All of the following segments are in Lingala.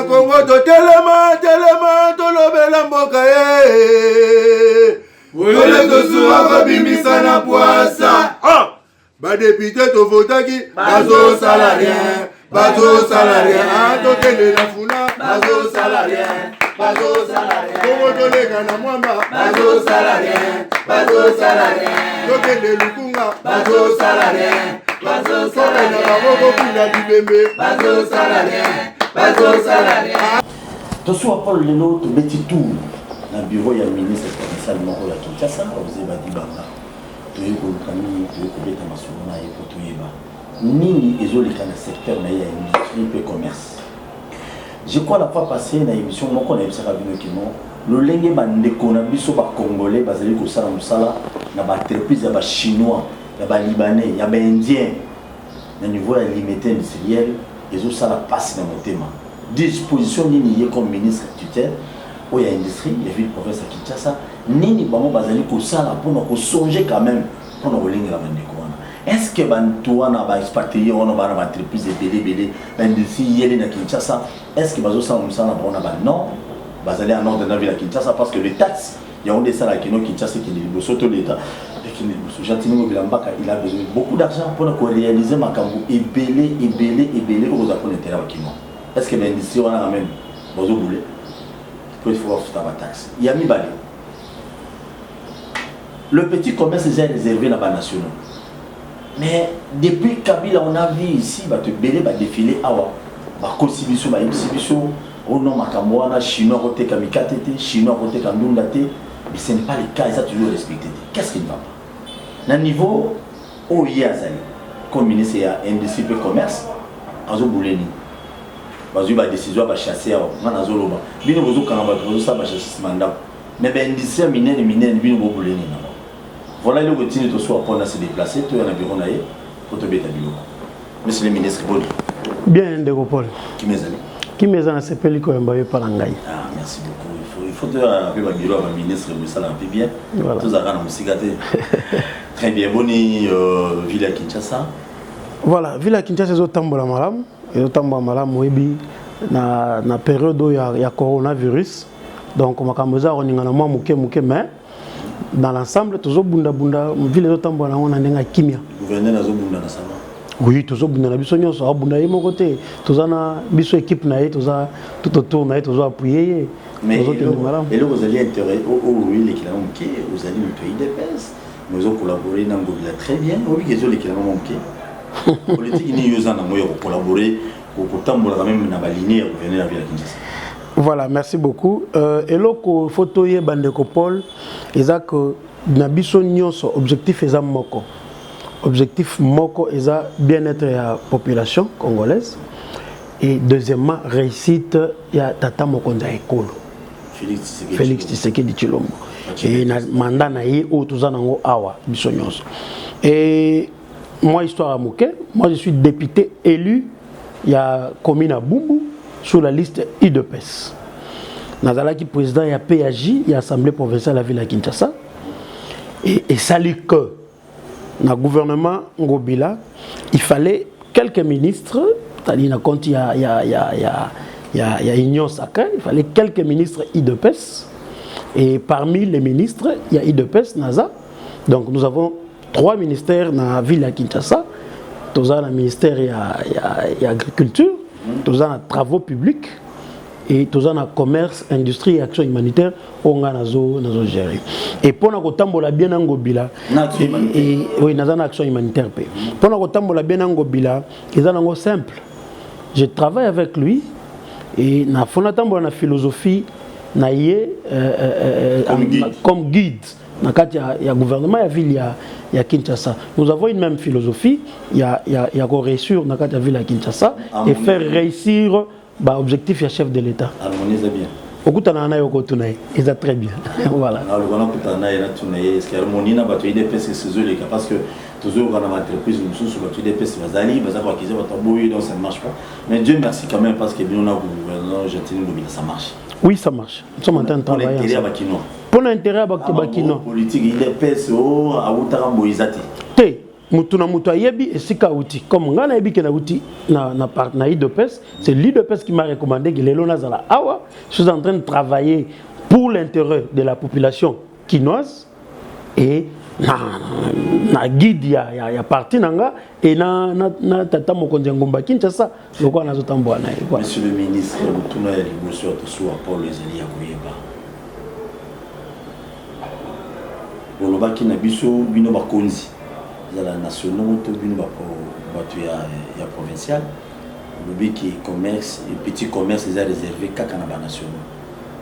Congo to telema tolobela mboka Ole to suwa babimisa na poasa ba député to votaki bazo salarien to tele na funa bazo salarien Congo to lega na mwamba bazo salarien to tele lukunga bazo salarien na baboko kuna bibembe bazo salarien to soit Paul Lelo to beti tout na bureau ya ministre provincial moko ya Kinshasa oze ba dibanga to yeko kami to yeko beta masuna e poto yeba nini ezoleka na secteur na ya industrie et commerce. Je crois la fois passée na émission moko na ebisaka bino kino lolenge bandeko na biso ba congolais bazali ko sala musala na ba entreprise ya ba chinois ya ba libanais ya ba indien na niveau ya limité industriel ezo sala passe na motema disposition nini ye comme ministre tutelle ou ya industrie ya ville province ya Kinshasa nini bango bazali ko sala pour ko songer quand même pour no lenge la bandeko wana. Est-ce que Bantuana va expatrier on va une entreprise belé l'industrie yeli na Kinshasa est-ce que bazo ça on ça na non bazali en ordre de la ville à Kinshasa parce que les taxes il y a on des salaires qui no Kinshasa qui est soto l'état et qui est gentiment bilambaka il a besoin beaucoup d'argent pour réaliser makambo et belé aux apôtres intérêt à Kino. Est-ce que l'industrie on a même bazo boulé il faut faire la taxe il y a mis balé le petit commerce est réservé là-bas national. Mais depuis Kabila, on a vu ici, bah te belé, bah défiler, awa, bah constitution, bah exhibition, au nom Makamouana, chinois côté Kamikate, chinois côté Kandungate, mais ce n'est pas le cas, et ça toujours respecté. Qu'est-ce qui ne va pas? Dans le niveau où il y a comme ministre de l'Industrie et Commerce, Azo Bouleni, Bazu bah décision bah chasser, on a Zoloba, bien vous au Kanaba, vous ça bah chasser mandat, mais ben industrie minière, bien vous Bouleni. Voilà le routine de soi pour se déplacer, tout un bureau naïe, pour te mettre à bureau. Monsieur le ministre, bon. Bien, Ndegopol. Qui m'est allé? Qui m'est allé, c'est Pélico Mbaye Palangaï. Ah, merci beaucoup. Il faut te appeler au bureau, le ministre, vous ça un peu bien. Voilà. Tout ça, on s'y gâté. Très bien, bonne Villa Kinshasa. Voilà, Villa Kinshasa, c'est au Tambola Malam. Et au Tambola Malam, oui, na période où il y a coronavirus. Donc, on a mouké, mais. Dans l'ensemble, toujours bunda ville de Tambola, on a un kimia. Gouverneur nazo bunda na sama. Oui, toujours bunda na biso nyonso bunda ye mon côté. Toujours na biso équipe na ye, toujours tout autour na ye, toujours appuyer. Mais et là vous allez intérêt oui les kilomètres qui vous allez me payer des pèses. Nous avons collaboré dans Gobila très bien. Oui, les kilomètres qui. Politique ni yosa na moyo collaborer pour Tambola quand même na baligner gouverneur la ville de Kinshasa. Voilà, merci beaucoup. Et là, il faut que Bandeko Paul, ils ont que Nabiso Nyonso, objectif est moko. Objectif moko est bien-être de la population congolaise. Et deuxièmement, réussite il y a Tata Mokonda Ekolo. Félix Tshisekedi Tshilombo. Et mandat na ye ou tout ça nango awa biso nyonso. Et moi histoire à Mouké, moi je suis député élu il y a commune à Bumbu. Sur la liste IDPS. Nazalaki président, il y a PAJ, il y a l'Assemblée provinciale de la ville de Kinshasa. Et ça dit que dans le gouvernement Ngobila, il fallait quelques ministres, c'est-à-dire quand il y a Union Sacrée, il fallait quelques ministres IDPS. Et parmi les ministres, il y a IDPS, NASA. Donc nous avons 3 ministères dans la ville de Kinshasa. Tous le ministère il y a agriculture. Tous les travaux publics et tous les commerce, industrie et action humanitaire, on a géré. Et pour nous tambola bien ngobila et oui, nous avons action humanitaire. Pour nous tambola bien ngobila, ils ont simple. Je travaille avec lui et na fona tambola na philosophie na yé comme guide. Il y a gouvernement, il y a ville, il y a Kinshasa. Nous avons une même philosophie. Il y a réussir dans la ville à Kinshasa et faire réussir l'objectif du chef de l'État. Harmoniser bien. Au coup, on a eu ils ont très bien. Voilà. Parce que toujours dans l'entreprise, nous sommes sur le DPS, donc ça ne marche pas. Mais Dieu merci quand même parce que nous avons ça marche. Oui, ça marche. Nous sommes en train de travailler. Pour l'intérêt à Bakino. Politique, il est PSO, à Outara Moïsati. mutuna mutu ayebi esika outi comme nga na yebi ke na outi na IDPES, c'est l'IDPES qui m'a recommandé que les lonazala awa, je suis en train de travailler pour l'intérêt de la population quinoise et na guide ya parti nanga et na tata mokonzi ngomba Kinshasa lokwa nazotambola na ye. Monsieur le ministre, mutuna ya liboso to so Paul ezali ya koyeba. Bolobaki na biso bino bakonzi la nationaux to bino bato ya provincial. Le qui commerce et petit commerce est réservé qu'à Canada national.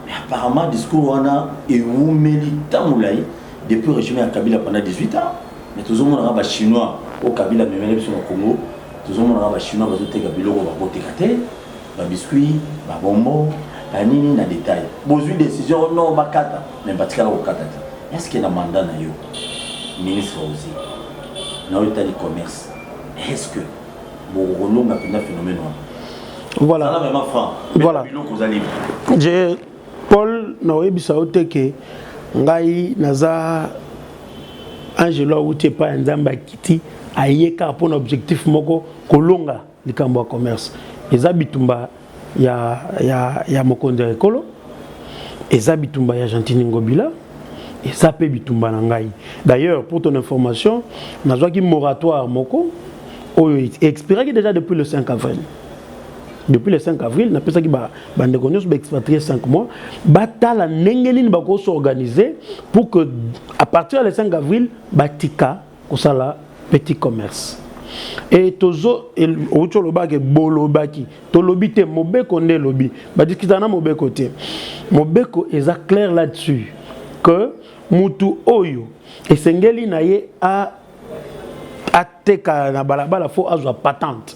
Mais apparemment discours on a et où militant moulay depuis le régime à Kabila pendant 18 ans. Mais tout le monde a chinois au Kabila même sur le Congo. Tout le monde a chinois parce que Kabila va voter kate, ba biscuit, ba bonbon, ba nini na détail. Besoin décision non ba kata, mais ba tikala au kata. Est-ce qu'il y a un mandat na yo ministre aussi dans l'état du commerce? Est-ce que bon a un phénomène? Voilà. Voilà. J'ai Paul Noé Bissaote que ngai naza Angelo outé pas nzamba kiti ayeka pour objectif moko kolonga likambo commerce. Eza bitumba ya mokonzi ekolo. Eza bitumba ya Gentini Ngobila. Et ça peut bitumba na ngai. D'ailleurs, pour ton information, nazo ki moratoire moko expiré déjà depuis le 5 avril. Depuis le 5 avril, na pesa ki ba ndeko nyos ba expatrié 5 mois, batala nengelini ba ko s'organiser pour que à partir du 5 avril batika kosala petit commerce. Et tozo ocho lobaki bolobaki to lobite mobeko nde lobi ba diskitana mobeko te. Mobeko est clair là-dessus que mutu oyo esengeli na ye a ateka na balabala faut azwa patente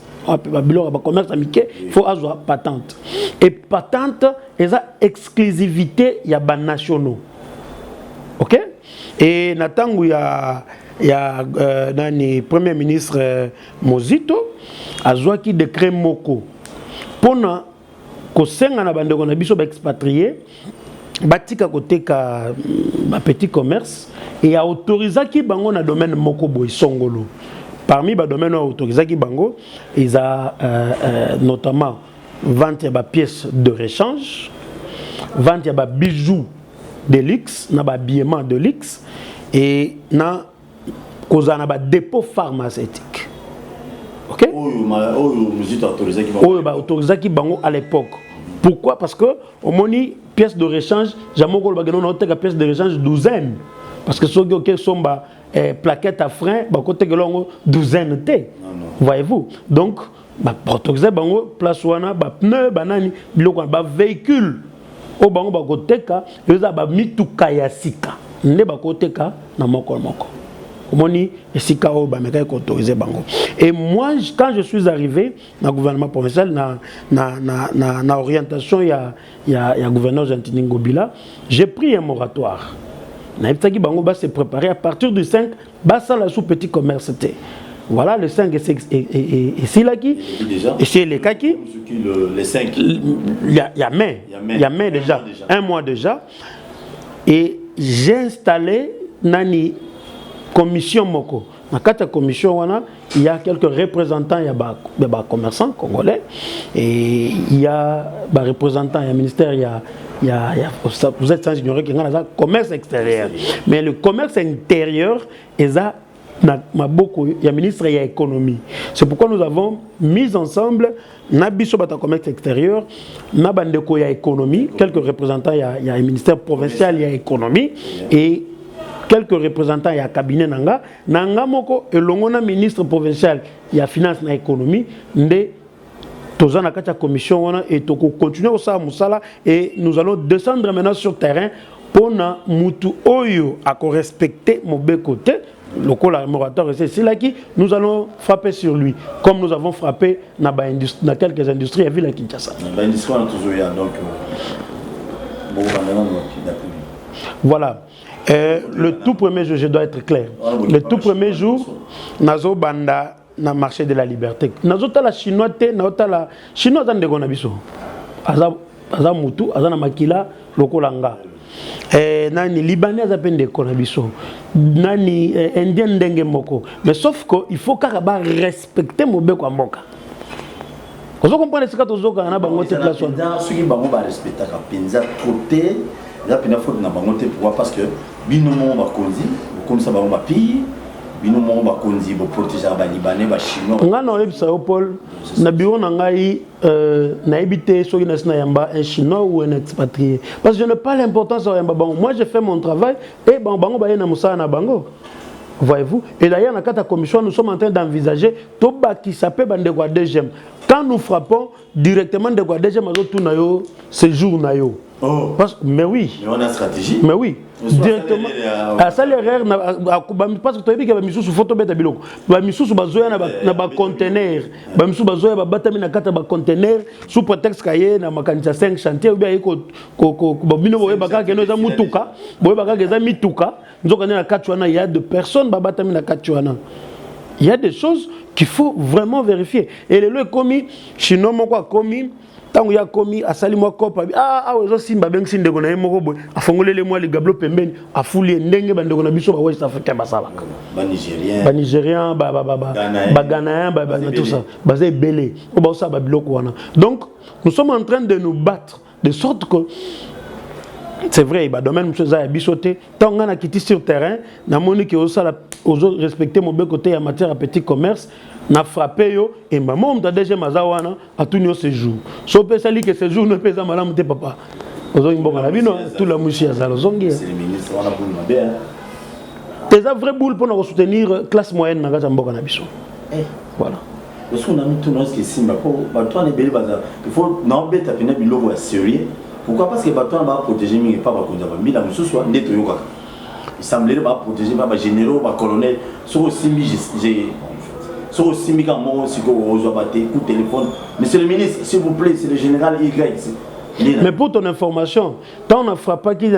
babilo ba commerce amike faut azwa patente et patente eza exclusivité ya ba nationaux. OK et na tangu ya nani premier ministre Mozito azwa ki décret moko pona ko senga na bandeko na biso ba expatrié batika côté ka petit commerce et a autorisé qui bango na domaine moko boy songolo. Parmi ba domaine autorisé qui bango ils a notamment vente ya ba pièces de rechange, vente ya ba bijoux de luxe, na ba habillement de luxe et na cause na ba dépôt pharmaceutique. OK? Autorisé qui bango à l'époque. Pourquoi? Parce que au moni pièces de rechange, jamais qu'on va gagner une pièce de rechange douzaine. Parce que ceux qui sont plaquettes à frein, bah côté que l'on douzaine t. Voyez-vous? Donc, bah autorisé bango place wana bah pneu banani biloko bah véhicule. Au bango bah côté ka, ils a bah mituka ya sika. Ne bah côté ka na moko. Moni et sika o ba meka autorisé bango. Et moi quand je suis arrivé dans le gouvernement provincial na orientation ya gouverneur Gentini Ngobila, j'ai pris un moratoire. Na iptaki bango ba se préparer à partir du 5 ba ça la sous petit commerce té. Voilà le 5 et c'est là qui et c'est les kaki le 5 il y a mai déjà un mois déjà et j'ai installé nani commission moko. Dans cette commission, il y a quelques représentants, il y a des commerçants congolais, et il y a des représentants, il y a ministère, vous êtes sans ignorer qu'il y a un commerce extérieur. Mais le commerce intérieur, il y a un ministre, il y a économie. C'est pourquoi nous avons mis ensemble, Nabiso Bata commerce extérieur, Nabandeko, il y a économie, quelques représentants, il y a un ministère provincial, il y a économie, et quelques représentants il y a cabinet nanga moko et longona ministre provincial il y a finance na économie ndé tozana kata commission wana et to continuer au ça musala et nous allons descendre maintenant sur terrain pour na mutu oyo à respecter mobeko te lokola moratoire c'est là qui nous allons frapper sur lui comme nous avons frappé na quelques industries à ville à Kinshasa. Voilà. Le tout premier jour, je dois être clair. Le tout premier jour, nazo banda na marché de la liberté. Nazo ta la chinois te, nazo ta la chinois tan de gonabiso. Aza mutu, aza na makila lokolanga. nani libanais azapende ko na biso nani indien ndenge moko mais sauf que il faut kaka ba respecter mobeko mboka ozo comprendre ce que tozoka na bango te place dans ce qui bango ba respecter ka penza côté la pena faute na bango te pourquoi parce que bino mo ba konzi comme ça bango ba pi bino mo ba konzi bo protéger ba libanais ba chinois ngana oyebisa yo Paul na bureau na ngai na ebité soki na sina yamba un chinois ou un expatrié parce que je n'ai pas l'importance de yamba bango moi je fais mon travail et bango ba yena musala na bango voyez-vous et d'ailleurs na kata commission nous sommes en train d'envisager to ba ki s'appelle bande kwa deuxième quand nous frappons directement de quoi deuxième azo tout na yo séjour na yo parce mais oui mais on a stratégie mais oui directement à ça l'erreur parce que tu as dit que ba misusu photo beta biloko ba misusu bazoya na ba conteneur ba misusu bazoya ba batami na kata ba conteneur sous prétexte kaye na makanisa 5 chantier ou bien ko ba bino boye ba ka keno za mutuka boye ba ka za mituka nzoka na kati wana il y a de personnes ba batami na kati wana il y a des choses qu'il faut vraiment vérifier et le commis chinois moko commis tango ya komi asali mwa kopa ozo simba bengi sindeko na yemoko boy afongolele mwa le gablo pembeni afuli ndenge bandeko na biso ba West Africa basala ba Nigérien ba Ghanéen ba tout ça bazé belé o ba ça ba biloko wana donc nous sommes en train de nous battre de sorte que c'est vrai ba domaine monsieur za bisoté tango na kiti sur terrain na moni que ozo respecter mon côté en matière à petit commerce na frappé yo et maman on t'a déjà mazawana à tout nos séjour so pesa li que séjour ne pesa malamu te papa ozo imboka na bino tout la mushi azalo zongi c'est le ministre on a boule mabe tes vrai boule pour nous soutenir classe moyenne na kata mboka na biso voilà parce qu'on a mis tout nos qui simba pour bato na beli baza il faut na beta pena biloko ya sérieux pourquoi parce que bato na ba protéger mingi pas ba konza ba mila mususu ndeto yoka il semblerait ba protéger ba généraux ba colonel so simbi j'ai so simbi quand moi si ko ozo baté coup téléphone monsieur le ministre s'il vous plaît c'est le général Y. Mais pour ton information, tant on a frappé qui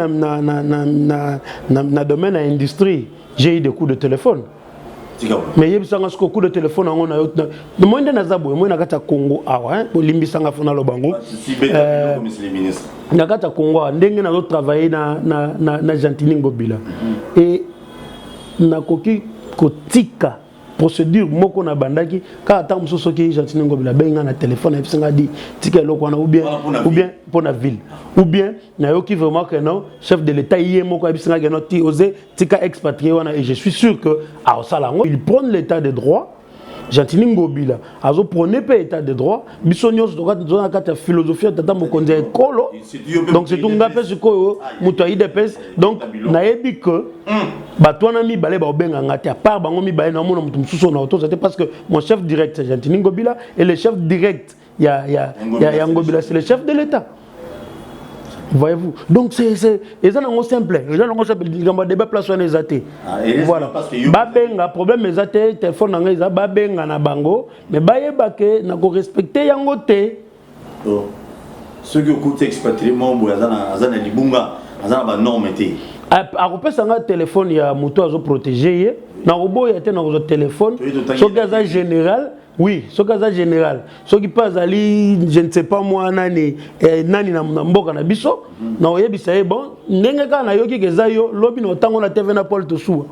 na domaine à industrie, j'ai eu des coups de téléphone. Mais il y a des coups de téléphone on a eu. Moi je nazabo, moi na kata Congo awa, pour limbisanga fona lobango. Monsieur le ministre. Na kata Congo, ndenge na travailler na Gentini Ngobila. Et na koki kotika procédure moko na bandaki ka ata musoso ki Gentini Ngobila benga na téléphone et puis dit tika loko na ou bien pour la ville ou bien na yo ki vraiment que non chef de l'état yé moko bisinga que non ti osé tika expatrié wana et je suis sûr que à Osalango ils prennent l'état de droit Gentini Ngobila azo prôner pas état de droit bisonyo zona kata philosophie tata mokonzi ekolo donc c'est tout ngapé siko muto idps donc na yebi que batwana mi balé ba obenga ngati à part bango mi balé na mona mutu mususu na auto c'était parce que mon chef direct c'est Gentini Ngobila et le chef direct ya Ngobila c'est le chef de l'état. Voyez-vous, donc c'est simple. Les gens ont simple. Ils ont débat place on exaté. Voilà. Babenga problème exaté téléphone na ngeza babenga na bango mais bayeba ke na ko respecter yango te. Ceux qui écoutent expatrié mambo azana libunga azana ba norme te. A repesa nga téléphone ya moto azo protéger na robo ya te na ko téléphone so gaza général. Oui, ce cas général. Ce qui passe ali, je ne sais pas moi nani na mboka na biso, na oyebisa bon, ndenge ka na yoki kezayo, lobi no tango na TV na Paul Tossou.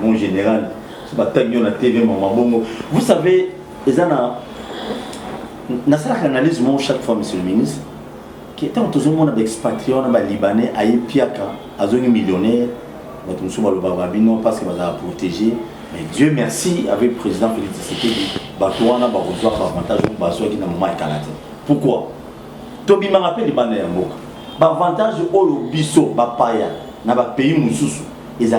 Mon général, c'est pas tagno na TV maman bongo. Vous savez, ezana na sala analyse mon chaque fois monsieur le ministre, qui était en tout monde avec expatrié na ba libanais ayi piaka, azongi millionnaire, bato musu ba lo babino parce que va protéger. Mais Dieu merci, avec le président Félix Tshisekedi, Batouana va recevoir l'avantage de Basoua qui n'a pas été canadien. Pourquoi? Tobi m'a rappelé les Libanais en Moka. L'avantage au biso, Bapaya, dans le pays Moussous, ils sont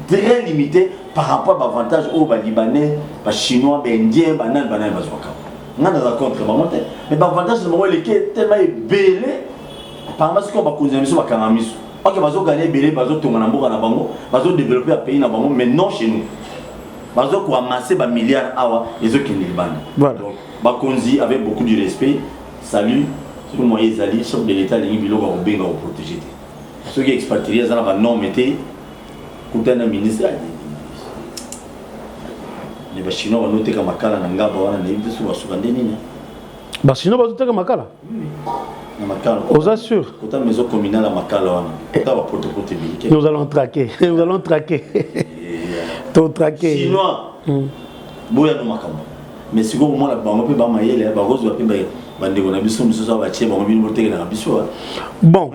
très limités par rapport à l'avantage aux Libanais, les Chinois, les Indiens, les Bananes, les Bazouaka. On a des contre, mais l'avantage de moi, il est tellement belé, par exemple, qu'on va causer un peu de Kanamis. Ok, Bazo gagner belé, Bazo tomber en Moka, Bazo développer un pays, mais non chez nous. Bazo ko amasser ba milliards awa les autres qui Liban. Voilà. Donc Bakonzi avec beaucoup de respect, salut, c'est le moyen Zali, chef de l'état les bilo ba benga au protéger. Ceux qui expatriés ça va non mettez couper un ministre. Les Chinois vont noter comme makala na ngaba wana na hivi sio wasukandeni ni. Ba Chinois ba noter comme makala. Aux assure. Maison communale à Makala. Nous allons traquer. Nous allons traquer. Tout traquer. Chinois. Boya no Makamba. Mais si vous avez un peu bon,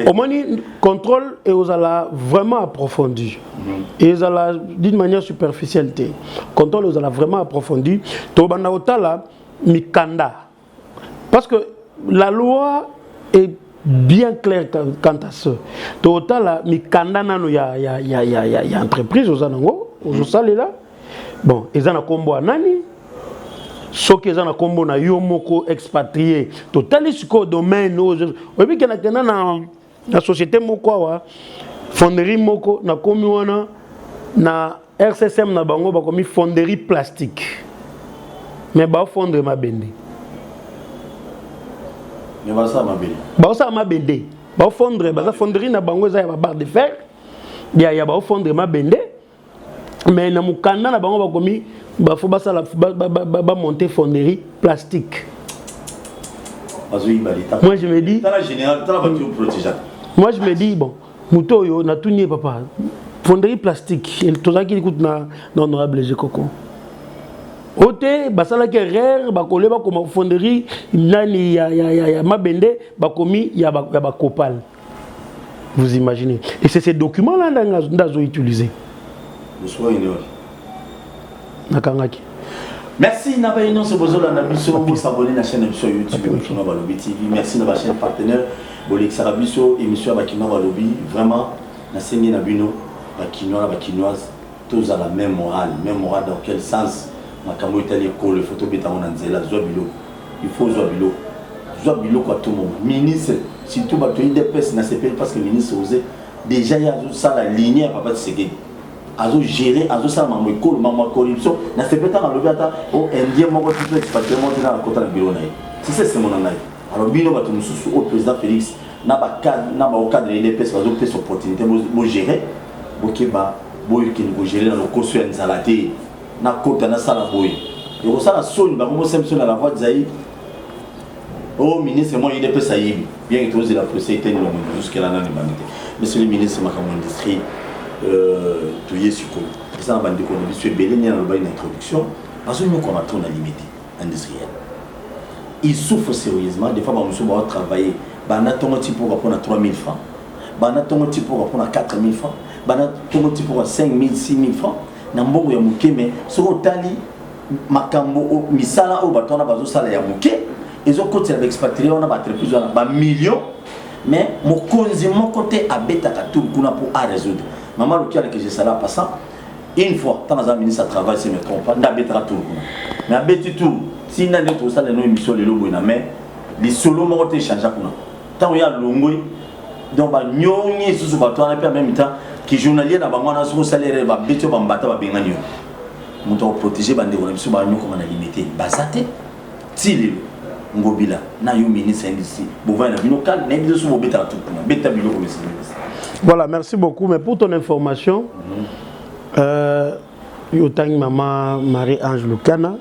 au moins, le contrôle est vraiment approfondi. Et d'une manière superficielle. Le contrôle est vraiment approfondi. Parce que la loi est bien claire quant à ça. Il y a entreprise aux là. Bon, ils ont un combo à Nani. Ceux qui ont un combo na yomoko expatrié. Total sur domaine. Et puis qu'il y a la société moko fonderie moko na komi wana na RCSM na bango ba komi fonderie plastique. Mais ba fondre ma bende. Mais ba ça ma bende. Ba ça ma bende. Ba fondre ba fonderie na bango za ya ba barre de fer. Ya ba fondre ma bende. Mais na mukanda na bango ba komi ba faut ba monter fonderie plastique. Moi je me dis moi je me dis bon muto yo na tunie papa fonderie plastique et tout ça qui écoute na honorable Jekoko ote basala ke rare ba koleba comme fonderie nani ya mabende ba komi ya ba copal. Vous imaginez, et c'est ces documents là ndazo utiliser nakangaki. Merci Nabaïno Sobozola Nabiso, vous s'abonnez à la chaîne sur YouTube Bakina Balobi TV. Merci à la chaîne partenaire Bolek Sarabiso émission Bakina Balobi. Vraiment, na Seigneur Nabino Bakinoise, tous à la même morale dans quel sens Makamo est à l'école, le photo bêta on anzela Zouabilo. Il faut Zouabilo quoi tout le monde. Ministre, surtout Batoyi DPS n'a pas parce que le ministre osait déjà il y a ça la ligne à papa de Segui. Azo gérer azo ça maman corruption na se peut-être dans le biata au indien mon tout expatriement dans la côte de bureau naï c'est mon naï alors bino ba tout sous au président Félix na ba au cadre de l'EPS ba zo pes opportunité mo gérer bokeba boy qui nous gérer dans le coso nzalate na côte na sala boy et au sala son ba mo semson à la voix zaï au ministre moi il est pes aïbi bien que tous la procédure non jusqu'à la humanité monsieur le ministre makamo industrie tu y es sur quoi ça va dire qu'on a vu belé ni dans une introduction parce que nous comme on a limité industriel il souffre sérieusement des fois bah monsieur va travailler bah na ton type pour répondre à 3000 francs bah na ton type pour répondre à 4000 francs bah na ton type pour 5000 6000 francs na mbongo ya muke mais sur otali makambo misala au batona bazo sala ya muke ils ont côté avec expatrié on a battu plusieurs millions mais mon côté à bêta tout kuna pour à résoudre. Maman le que j'ai ça là passant une fois tant un ministre à travail c'est me trompe pas d'abettra tout mais abeti tout si n'a tout ça les nos émissions les lobo na mais les solo mo te changer kuna tant il y a longoy donc ba nyongi sous bato na puis en même temps qui journalier na bango na so salaire ba beto ba mbata ba benga nyo muto protéger bande ko na biso ba nyo comme na limiter basate tili ngobila na yo ministre industrie bova na bino kan na biso mo beta tout kuna beta bilo comme ça. Voilà, merci beaucoup. Mais pour ton information, Yotang Maman Marie-Ange Lucana,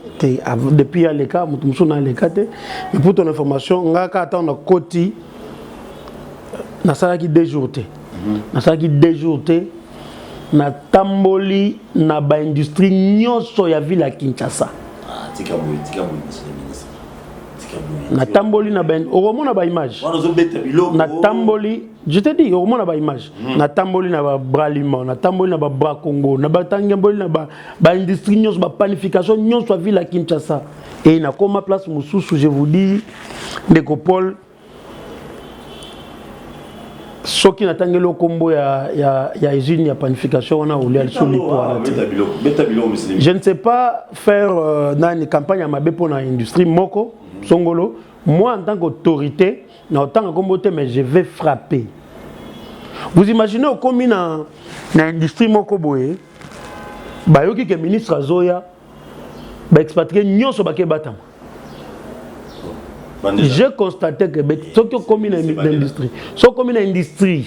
depuis Aleka, mais pour ton information, on a attendre Koti, na salaki déjourté. Na salaki déjourté, na tamboli, na ba industrie nyonso ya ville à Kinshasa. Ah, tika boy, monsieur le ministre. Na tamboli na ben au moment na ba image na tamboli je te dis au moment na ba image na tamboli na ba braliment na tamboli na ba bras Congo na ba tangemboli na ba industrie nyos ba planification nyos wa ville à Kinshasa et na comme place mususu je vous dis Ndekopol soki na tangelo kombo ya usine ya planification on a ouli sur les poids. Je ne sais pas faire une campagne à mabe pour l'industrie moko Songolo, moi en tant qu'autorité, en tant que mais je vais frapper. Vous imaginez au combien dans l'industrie Mokoboé, Bayoki qui est ministre Zoya, expatrié nyonso baké batam. J'ai constaté que ce qui est commun dans l'industrie, ce qui est dans l'industrie,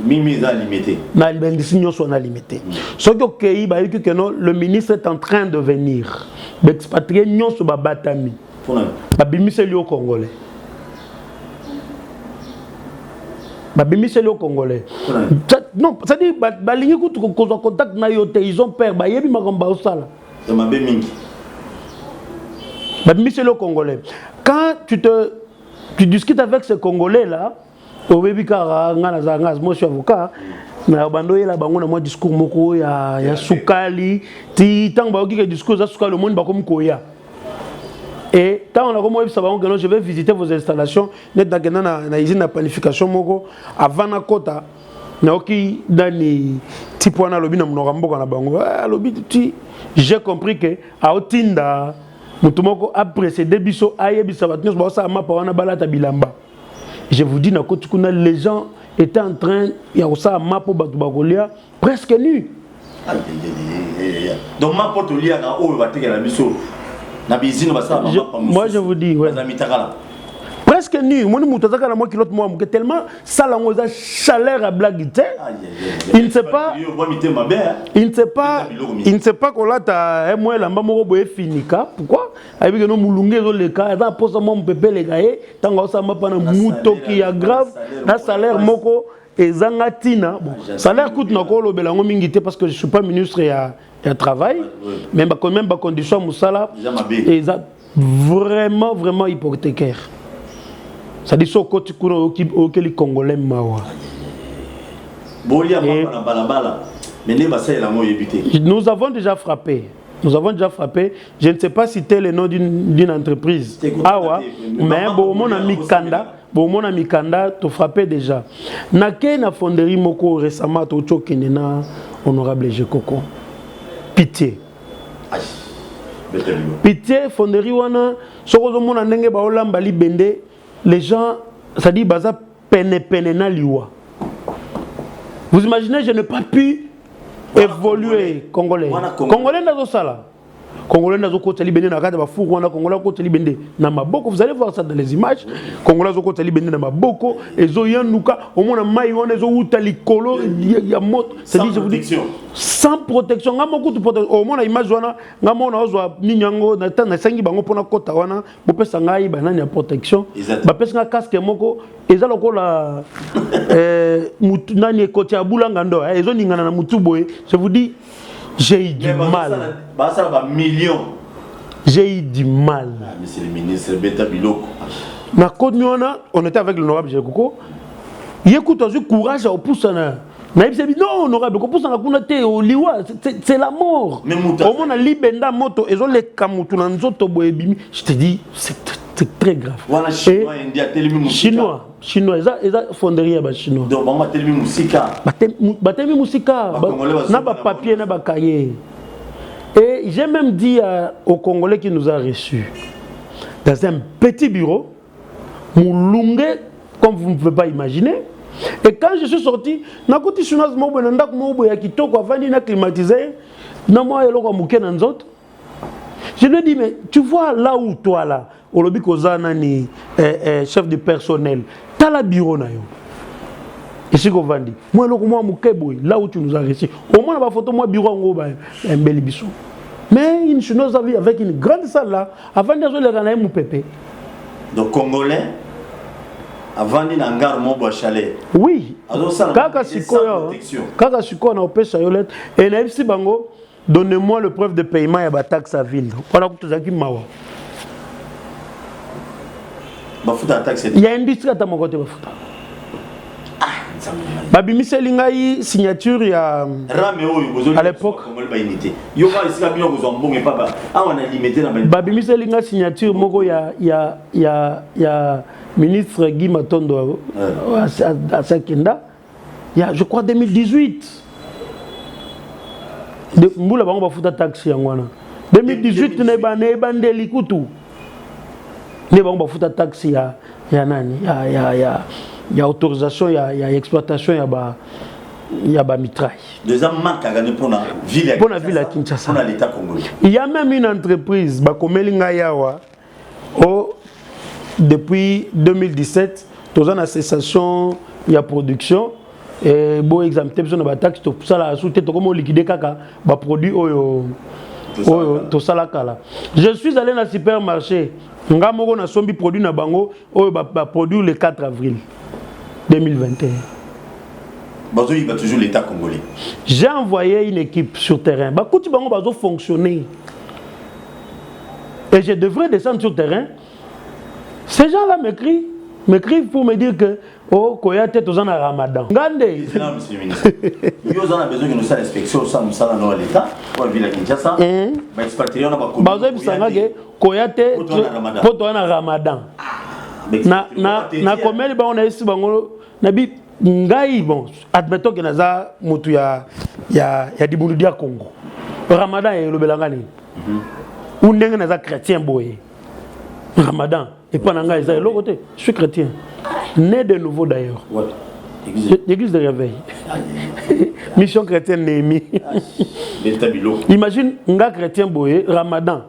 Mimi a limité. L'industrie nyonso a limité. Ce qui est Bayoki que le ministre est en train de venir, expatrié nyonso batami. Babimiseli au Congolais. babimiseli au Congolais. Non, ça dit balingi kutu ko contact na yo te, ils ont peur ba yebi makomba osala. Ça m'a bien mingi. Babimiseli au Congolais. Quand tu discutes avec ces Congolais là, au baby kara ngana zanga, moi je suis avocat. Na bando yela bango na moi discours moko ya sukali, ti tang ba oki discours za sukali le monde ba comme koya. Et quand on a commencé, je vais visiter vos installations. Net dans na usine de planification moko avant na kota na oki dani tipo na lobi na mnorambo na bango. Lobi ti j'ai compris que a otinda mutu moko a précédé biso ayebisa batnos ba sa mapa wana balata bilamba. Je vous dis na koti kuna les gens étaient en train ya sa mapa batu bakolia presque nus. Donc ma porte lia na o ba tekela biso. Moi je vous dis, ouais. Presque nu, moi tellement ça la chaleur à blague. Il ne sait pas, il ne sait pas qu'on a moi la maman finika. Pourquoi? Avec nous moulungé le cas, ça pose mon bébé les gars, tant que ça m'a pas un mouton qui est grave, la salaire moko et zangatina. Salaire coûte na ko lo belango mingité parce que je suis pas ministre et travail, mais quand même, condition Moussala, et vraiment, vraiment hypothécaire. Ça dit, so côté auquel les Congolais mawa. Nous avons déjà frappé. Nous avons déjà frappé. Je ne sais pas citer le nom d'une entreprise. Awa, mais mon ami Kanda, tu frappé déjà. Naké na fonderie moko récemment, tu chokinena honorable Jekoko. Pitié. Pitié, fonderie wana, soko zo mona ndenge ba olamba li bende, les gens, ça dit baza pene na liwa. Vous imaginez, je n'ai pas pu évoluer Congolais. Congolais nazo sala. Congolais nazo kota li bende na kata ba four wana Congolais kota li bende na maboko, vous allez voir ça dans les images. Congolais zo kota li bende na maboko, ezo yanuka, au mona mai wana ezo uta likolo ya moto, c'est dit je vous dis sans protection. Ngamo kutu protection. Au mona image wana, ngamo na ozwa ninyango na tana sangi bango pona kota wana, bo pesa ngai ba nani ya protection. Ba pesa nga casque moko, eza lokola mutu nani ekoti ya bulanga ndo, ezo ningana na mutu boye. Je vous dis j'ai eu du mal. J'ai eu du mal. Monsieur le ministre, Beta Biloko. On était avec l'honorable Jekoko. Il écoute un courage à Opoussana. Non, honorable, c'est la mort. Au moins, Libenda Moto, et les Kamoutouna, je te dis, c'est très grave. Voilà, Chinois, ils ont fonderie à Chinois. Donc, on va télé Moussika. Batemi Moussika, n'a pas papier, n'a pas cahier. Et j'ai même dit aux Congolais qui nous a reçus, dans un petit bureau, Moulungue, comme vous ne pouvez pas imaginer. Et quand je suis sorti, je lui ai dit, mais tu vois là où toi là, chef de personnel, tu as le bureau. Et c'est qu'on va dire, moi là où tu nous as reçus, au moins la photo, moi bureau, un bel bisou. Mais une chinoise avec une grande salle là, avant de faire le pépé. Donc Congolais, avant de n'engar mon bois chalet. Oui. Kaka sikoyo na opesa yolet et na fsi bango donnez-moi le preuve de paiement ya ba taxe à ville. Voilà ko tozaki mawa. Ba futa taxe. Il y a industrie à mon côté ba futa. Babi miseli ngai signature ya à l'époque. Babi miseli ngai signature moko ya ministre Guy Matondo à Sakenda, il y a, je crois, 2018. Mboula bango ba futa taxi yangwana. 2018 ne bande likutu. Ne bango ba futa taxi ya nani ya autorisation ya exploitation ya ba mitraille. Deux ans manque à gagner pour la ville à Kinshasa. Pour l'État congolais. Il y a même une entreprise ba komelinga yawa depuis 2017, tous en cessation, il y a production. Et bon exemple, tu as besoin de taxe, tout ça là, sous tête comment liquider kaka, bah produit tout ça là. Je suis allé dans le supermarché, ngamoko na sombi produit na bango, bah produit le 4 avril. 2021. Bazo, il va toujours l'État congolais. J'ai envoyé une équipe sur terrain. Bah, quand ils vont fonctionner. Et je devrais descendre sur terrain. Ces gens-là m'écrivent pour me dire que oh, Koya tête aux en Ramadan. Gandé. Non, monsieur le ministre. Nous avons besoin que nous fassions l'inspection dans l'État pour la ville de Kinshasa. Bah, expatriés, on a pas Bazo que Koya tête pour en Ramadan. Na komeli ba on a ici bango na bi ngai bon admettons que naza mutu ya dibundu dia Congo. Ramadan est le belangani. Ou ndenge naza chrétien boye. Ramadan et pas nanga isa l'autre côté. Je suis chrétien. Né de nouveau d'ailleurs. L'église de réveil. Mission chrétienne Néhémie. Imagine nga chrétien boye Ramadan.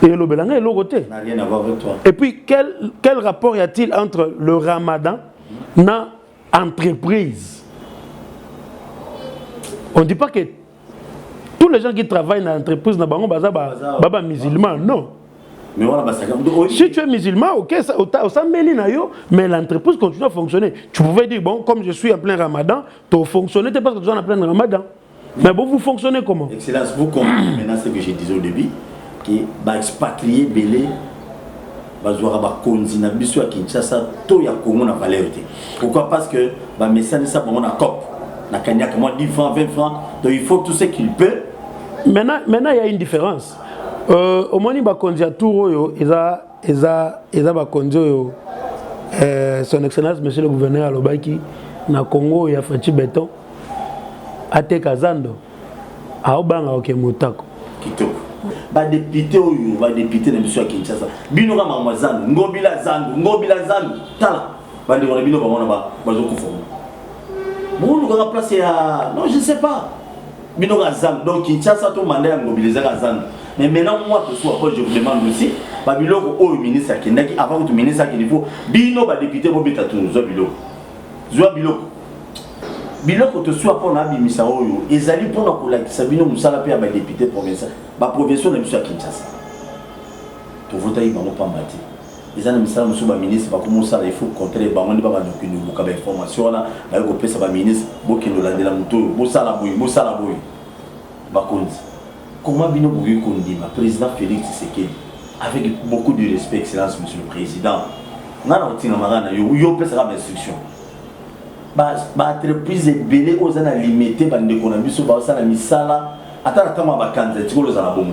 Et le Belanga est l'autre côté. N'a rien à voir avec toi. Et puis, quel rapport y a-t-il entre le Ramadan et l'entreprise? On ne dit pas que tous les gens qui travaillent dans l'entreprise ne sont pas musulmans, non. Mais voilà, si tu es musulman, ok, mais l'entreprise continue à fonctionner. Tu pouvais dire, bon, comme je suis en plein Ramadan, tu vas fonctionner parce que tu es en plein Ramadan. Mais bon, vous fonctionnez comment? Excellence, vous comprenez maintenant ce que j'ai dit au début. Qui va expatrier belé bazouara ba konzi na biso ya Kinshasa to ya Congo na valeur te. Pourquoi? Parce que ba message ça bon na cop na kanyaka moi 10 francs 20 francs, donc il faut tout ce qu'il peut. Maintenant il y a une différence. Au moins ba konzi ya tour yo eza ba konzi yo son excellence monsieur le gouverneur alobaki na Congo ya Fachi Beton ate kazando aobanga okemutako kitoko. Ba député oyo ba député na biso ya Kinshasa bino ka mama zandu ngobila zandu tala ba ndeko na bino ba mona ba bazokufa bunu ka place ya non je sais pas bino ka zandu donc Kinshasa to manda ya mobiliser ka zandu mais maintenant moi tout soit je vous demande aussi ba biloko oyo ministre akendaki avant que ministre akendifo bino ba député bo beta tout zo biloko biloko to soit pour na bimisa oyo ezali pour na kolakisa bino musala pe ya ba député provincial ba provincial na biso ya Kinshasa to vota iba mo pambati ezana misala musu ba ministre ba komosa il faut contrer ba ngoni ba ba dokinu buka ba information na ba ko pesa ba ministre bokendo landela muto bo sala boy ba konzi comment bino boyi kondi ba président Félix Tshisekedi avec beaucoup de respect excellence monsieur le président ngana otinga magana yo pesa ba instruction ba entreprise belé aux ana limité ba ndeko na biso ba sala misala ata kama ba kanza tikolo za na bomu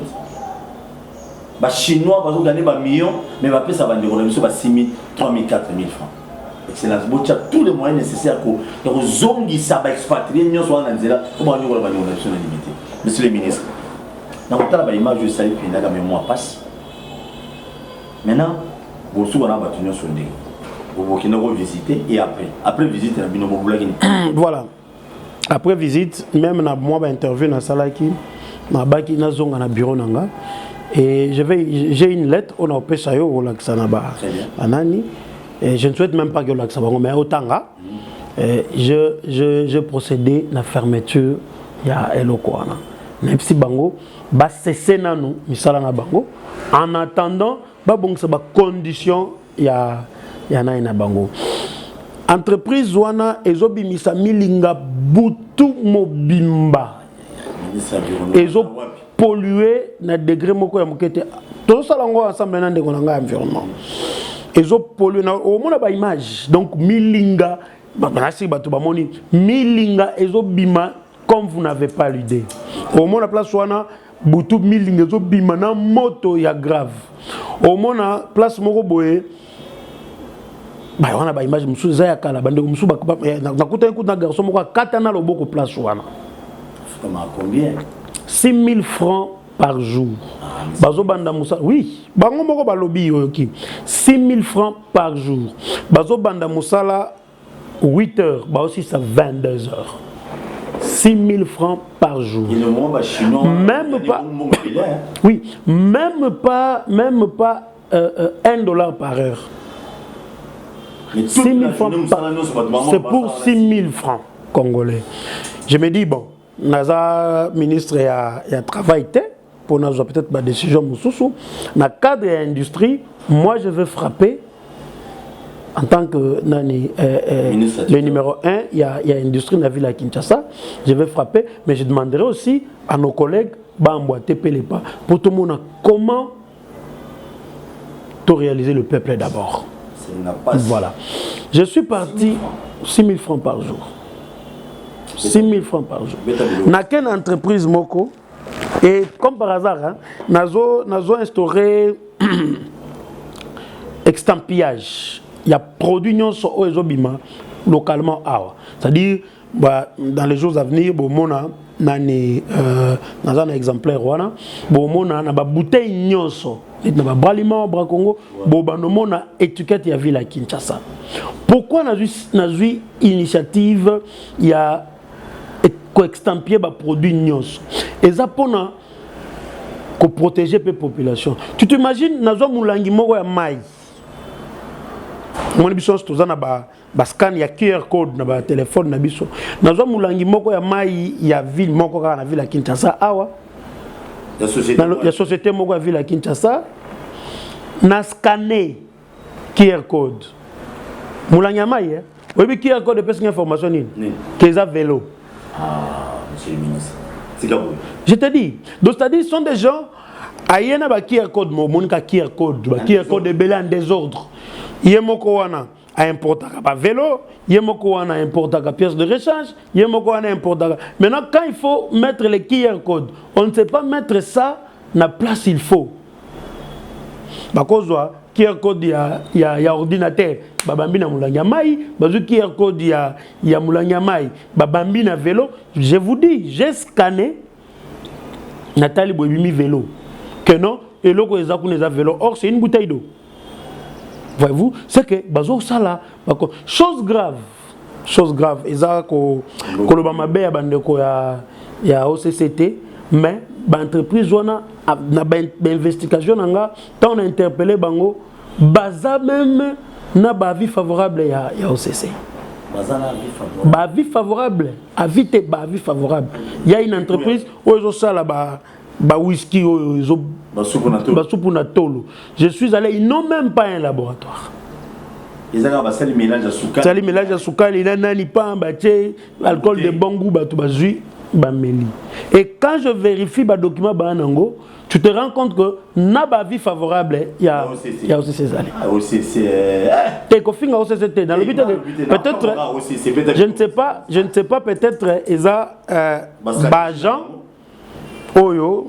ba chinois ba zo gagner ba millions mais ba pesa ba ndeko na biso ba 6 000 3 000 4 000 francs. Excellence bocha tous les moyens nécessaires ko zongi sa ba expatrier nyonso na nzela ko ba nyoko ba ndeko na biso na limité. Monsieur le ministre na otala ba image je sali pinda ka mémoire passe maintenant bo su na ba tunyo sondé vous visiter et après visite voilà après visite même na moi interview na salaki na baki na zonga na bureau nanga et j'ai une lettre on a pesa yo relaxana ba anani et je ne souhaite même pas que relaxa bango mais otanga je procédé na fermeture ya elokwana même si bango ba cesser na nous misala na bango en attendant ba bongsa ba condition ya yana ina bango entreprise wana ezobimisa milinga butu mobimba ezo polluer na degré moko ya mokete to salango ensemble na ndeko nga environnement ezo polluer na au mona ba image donc milinga banasi bato bamoni milinga ezobima comme vous n'avez pas l'idée au mona place wana butu milinga ezobima na moto ya grave au mona place moko boye bah on a ba image musu za ya kala bande musu ba nakuta ekuta garçon moko katana loboko place wana combien 6 000 francs par jour bazo banda musa oui bango moko ba lobby yoki 6 000 francs par jour bazo banda musala 8 heures ba aussi ça 22 heures 6 000 francs par jour et le monde ba chinois même pas oui même pas $1 par heure. 6 000 francs, c'est pour 6 000 francs congolais. Je me dis, bon, Naza ministre a travaillé pour nous peut-être ma décision, dans le cadre de l'industrie, moi je veux frapper en tant que le numéro 1, il y a industrie dans la ville à Kinshasa. Je vais frapper, mais je demanderai aussi à nos collègues pour tout le monde comment réaliser le peuple d'abord. Voilà. Je suis parti 6 000 francs par jour. 6 000 francs par jour. Dans quelle entreprise Moko? Et comme par hasard, nous avons instauré extampillage. Il y a produit localement. C'est-à-dire, dans les jours à venir, on a un exemplaire, on a une bouteille nyonso. On a étiquette de la ville à Kinshasa. Pourquoi on a eu initiative il y a extampier les produits nyonso? Et ça pour protéger les populations. Tu t'imagines, nous avons un maïs. Mon biso tozana ba scan ya QR code na ba téléphone na biso nazwa mulangi moko ya mai ya ville moko kaka na ville ya Kinshasa awa ya société moko ya ville ya Kinshasa na scanner QR code mulangi ya mai oyebi QR code pesa information nini keza vélo. Monsieur le ministre, c'est comme je te dis, donc c'est-à-dire ce sont des gens ayena ba QR code monika QR code de belé en désordre. Yemoko wana a importé un vélo, Yemoko wana a importé une pièce de rechange, Yemoko wana a importé. Maintenant, quand il faut mettre les QR codes, on ne sait pas mettre ça dans la place il faut. Parce que QR code il y a ordinateur, babambi na mulanga mai, bazu QR code il y a mulanga mai, babambi na vélo. Je vous dis, j'ai scanné Nathalie Boibimi vélo. Que non, et l'eau que les a vélo. Or c'est une bouteille d'eau. Voyez-vous, c'est que bazo sala chose grave et ça ko kolobama be ya bandeko ya OCCT mais l'entreprise wana na investigation nga tant on a interpellé bango baza même na ba avis favorable ya OCC ba avis favorable avis favorable il y a une entreprise où ils ont ça là ba whisky je suis allé, ils n'ont même pas un laboratoire. Ils ont un mélange à soukal. Ça mélange à soukal, il n'a pas un bâché, alcool de bon goût, et quand je vérifie le document Banango, tu te rends compte que n'a pas vie favorable, il y a aussi ces années. Dans le but peut-être, je ne sais pas peut-être, ils ont Bajan. Oyo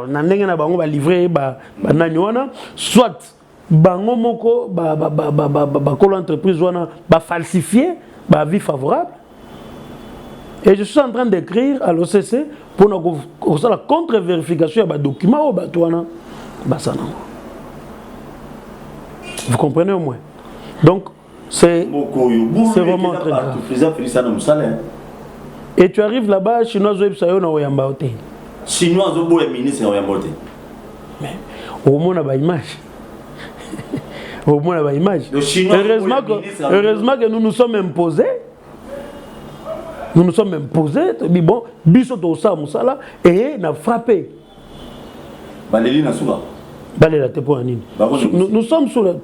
na ndenge na bango ba livrer ba nani wana soit bango moko ba entreprise wana ba falsifier ba vie favorable. Et je suis en train d'écrire à l'OCC pour la contre-vérification de documents au Batouana. Vous comprenez au moins? Donc c'est vraiment très grave. Et tu arrives là-bas, chinois Zoïb na oyamba hotel. Chinois au ministre en Yambote. Mais au moins la image. Au moins la image. Heureusement que nous nous sommes imposés. Nous nous sommes imposés. Bon, bisoto sa musala et n'a frappé. Baléli na souba. Baléla te pour nini. Nous sommes sur le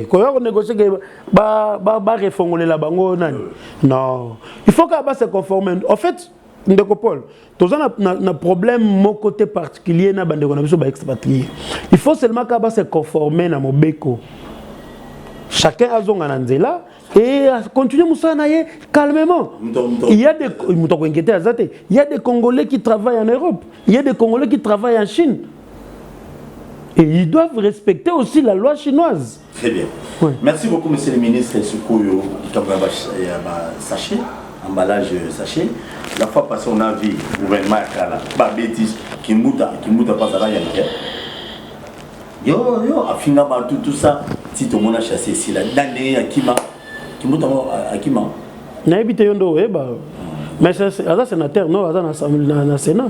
quand on négocie que ba refongoler la bango nani. Non, il faut qu'à se conformer. En fait, Ndekopol, tous un problème mon côté particulier na bande qu'on a besoin d'expatrier. Il faut seulement qu'à se conformer na mobeko. Chacun a son ananzela et continuer moussa naie calmement. Il y a des Congolais qui travaillent en Europe, il y a des Congolais qui travaillent en Chine. Et ils doivent respecter aussi la loi chinoise. Très bien. Oui. Merci beaucoup, monsieur le ministre Sukoyo. Sachet, emballage sachet. La fois passée, on a vu le gouvernement à bêtise, qui mouta pas à la Yo, afina tout ça. Si tout le monde a chassé ici, la dernière Akima, qui mouta à Akima. N'habite yondo, mais c'est sénateur, non, dans le Sénat.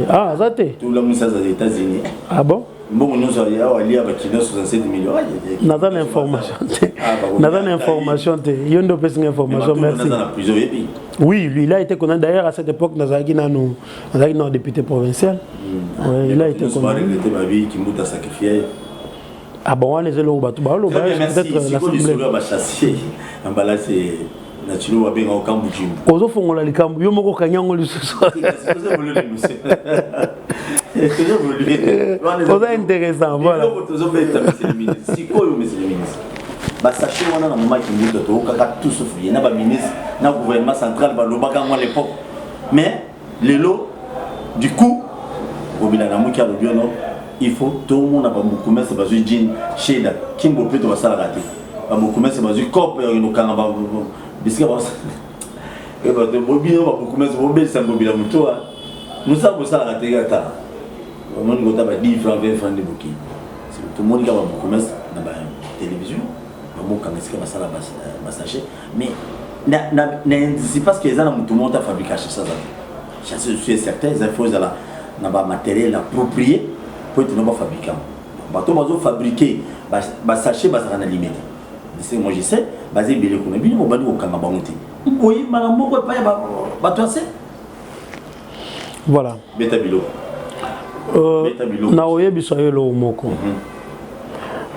Ah, Azate. Tout le monde aux États-Unis. Ah bon? Bon, nous avons lié avec 67 millions. Nous avons l'information. Nous avons l'information. Il y a une information. Merci. Oui, lui, il a été condamné. D'ailleurs, à cette époque, nous avons un député provincial. Il a été condamné. Ah bon, on est là au bateau. Peut-être l'assemblée. Naturellement, on va bien au Cambodge. Aux autres, on a les Cambodge. Yo moko kanyango le soir. C'est intéressant, voilà. Sachez qu'on a un moment qui nous dit tout souffrir. Il y a un ministre, un gouvernement central, à l'époque. Mais les lots, du coup, il faut tout le monde a beaucoup de choses. Il faut que tout le monde a beaucoup de choses. Il faut que tout le monde a mais c'est parce que les gens tout le monde a fabriqué ça. Je suis certain, il faut un matériel approprié pour être fabriqué. Bateau fabriqué, sachet basara limité. Moi je sais, basé bien l'économie, on va nous au Kangabangote. Oui, madame, pourquoi pas bateau assez? Voilà. Betabilo. Naoye Bisoye lo moko.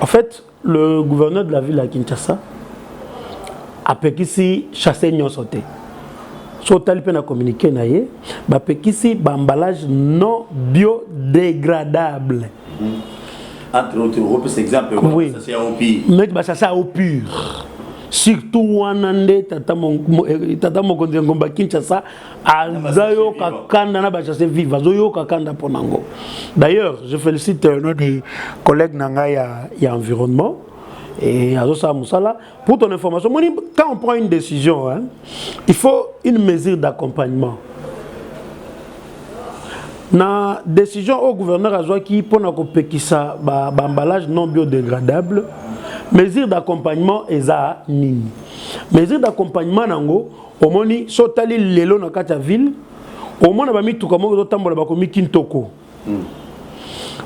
En fait, le gouverneur de la ville à Kinshasa a péquisi chassé Nyosote. Si on a communiqué, il a péquisi emballage non biodégradable. Entre autres, c'est exemple, oui. Ça au pire. Mais ça au pur. Surtout Wanande, Tata Mokonzi Ngomba Kinshasa, Azayo Kakanda na bachase viva, Zoyo Kakanda Ponango. D'ailleurs, je félicite nos collègues Nanga y a environnement et Azosa Moussala. Pour ton information, quand on prend une décision, hein, il faut une mesure d'accompagnement. Na décision au gouverneur Azouaki pour n'akopekisa emballage non biodégradable. Mesure d'accompagnement eza nini. Mesure d'accompagnement nango omoni sotali lelo na kati ya ville omona ba mituka moko zotambola ba komi Kintoko.